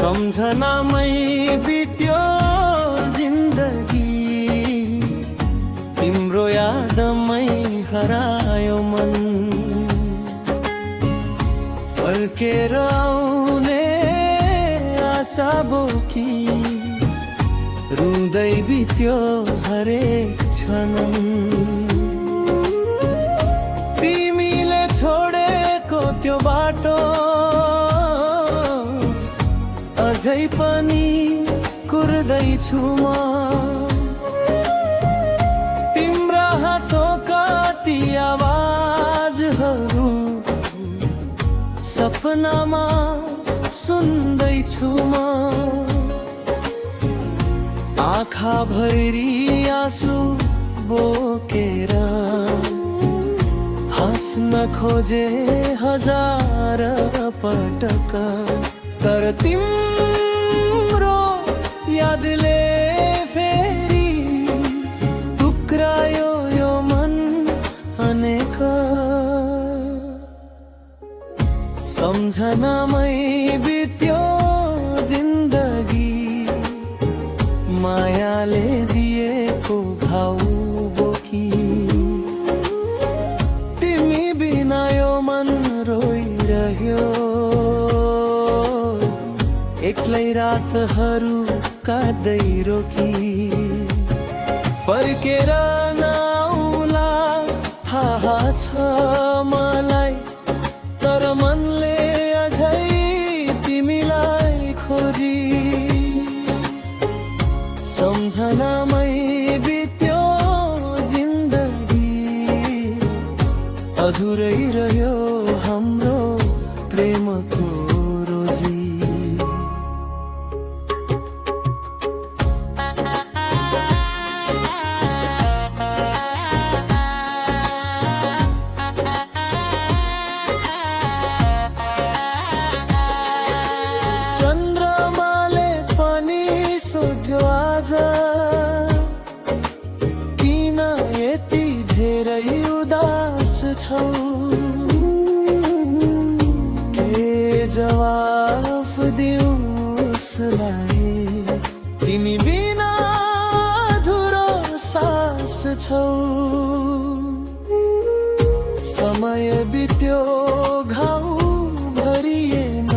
सम्झनामै बित्यो जिन्दगी, तिम्रो यादमै हरायो मन। फर्केर आउने आशा बोकी रुँदै बित्यो हरेक क्षण। तिमीले छोडेको त्यो बाटो अझै पनि कुर्दैछु म। तिम्रा हाँसोका ती आवाजहरू सपनामा सुन्दैछु म। आँखा भरि आँसु बोकेर हाँस्न खोजे हजार पटक, तर तिम्रो यादले फेरि टुक्रायो यो मन अनेक। सम्झनामै बित्यो जिन्दगी, मायाले दिएको घाउ बोकी। तिमी बिना यो मन रोइरह्यो, एक्लै रातहरू काट्दै रोकी। फर्केर नआउला थाहा छ मलाई, तर मनले अझै तिमीलाई खोजी। सम्झनामै बित्यो जिन्दगी, अधुरै रह्यो हाम्रो प्रेमको रोजी। चन्द्रमाले पनि सोध्यो आज, किन यति धेरै उदास छौ? के जवाफ दिउँ उसलाई, तिमी बिना अधुरो सास छौ। समय बित्यो घाउ भरिएन,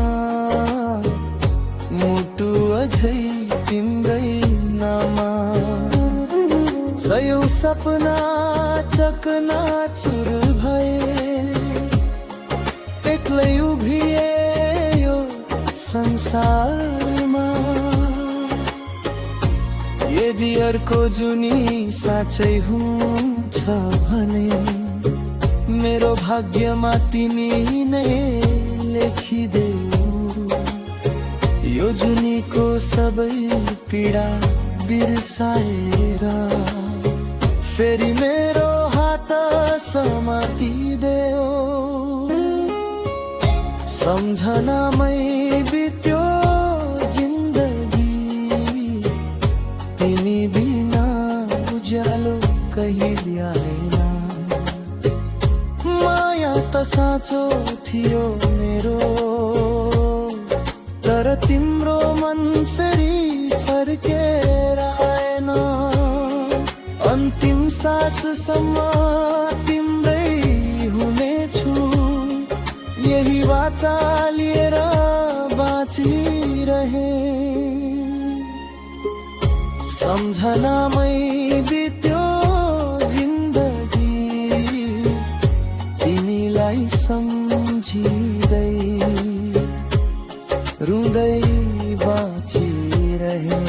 मुटु अझै तिम्रै नाममा। सयौं सपना चकनाचुर भए, एक्लै उभिए यो संसारमा। यदि अर्को जुनी साँच्चै हुन्छ भने, मेरो भाग्यमा तिमी नै लेखिदेऊ। यो जुनीको सबै पीडा बिर्साएर फेरि मेरो हात समातिदेऊ। सम्झनामै बित्यो जिन्दगी, तिमी बिना उज्यालो कहिले आएन। माया त साँचो थियो मेरो, तर तिम्रो मन फेरि फर्केर आएन। अन्तिम साससम्म तिम्रै हुनेछु, यही वाचा लिएर बाँचिरहे। सम्झनामै बित्यो जिन्दगी, तिमीलाई सम्झिँदै रुँदै बाँचिरहे।